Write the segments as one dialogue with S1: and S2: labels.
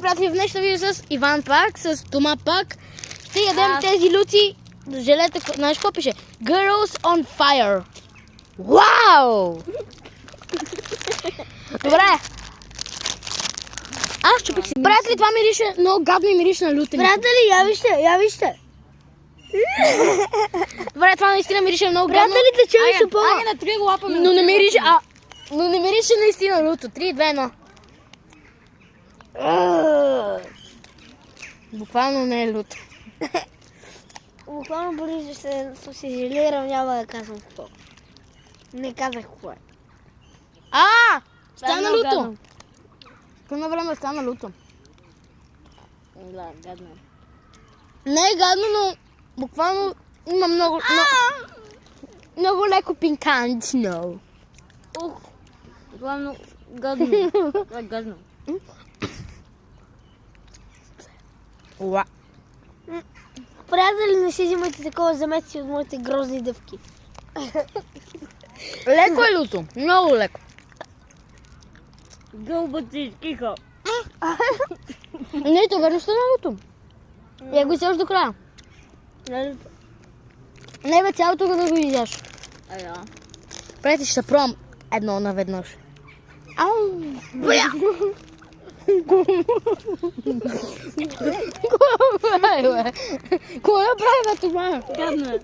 S1: приятели, в днешното видео с Иван пак, с Тома пак. Ще ядем тези люци. Желете, знаеш какво пише? Girls on fire. Вау! Добре. Аз чупих си. Приятели, това мирише много гадно и мирише на лютените.
S2: Приятели, я вижте.
S1: Добре, това наистина мирише много гадно.
S2: Приятелите, че ли са по...
S3: Айде на три го лапаме.
S1: Но не мирише наистина люто. 3, 2, 1. Буквално не е люто.
S2: Буквално Борис се съжалирам, няма да казвам какво. Не казах какво е.
S1: Стана люто. По едно време стана люто.
S3: Да, гадно е.
S1: Не е гадно, но буквално има много леко пикантно.
S3: Главно гадно. Това е гадно.
S1: Уа.
S2: Приятели, не си взимайте такова замеси от моите грозни дъвки.
S1: Леко е люто. Много леко.
S3: Гълбата тихо.
S1: Не, това не стана люто. Я го изяш до края. Не бе, цялото да го изяш.
S3: Ая.
S1: Прети ще пробвам едно наведнъж. Ау! Кой прави бе това?
S3: Гадно е.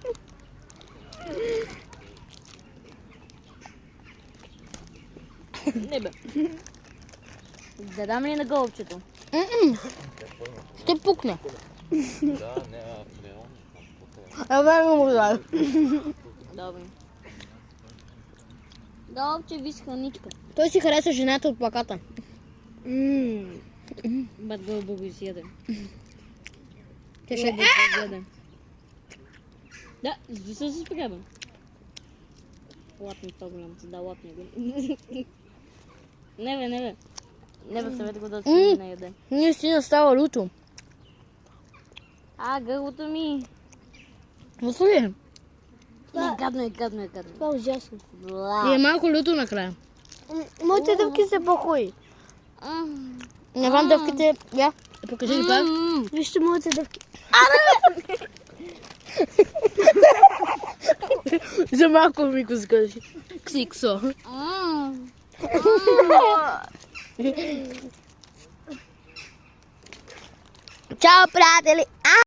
S3: Не бе. Да дам ли на гълбчето?
S1: Ще пукне.
S4: Да, не, реално.
S1: Абе, не му дай.
S3: Добре. Гълбче, виж храничка.
S1: Той си хареса жената от плаката.
S3: Бат гълба го изяде.
S1: Те ще
S3: го изяде. Да, защо се спря, бе? Лапни по-голям, да лапни го. Не бе. Не бе, съвет го да се не яде.
S1: Наистина става люто.
S3: Гърлото ми.
S1: Мисля ли?
S3: Гадно е.
S2: Това е ужасно.
S1: И е малко люто накрая.
S2: Моите дъвки са по-хуи.
S1: Не вам дъвките. Я, покажи ги пак.
S2: Вижте моите дъвки.
S1: За малко ми го скажи. Ксиксо. Чао, приятели!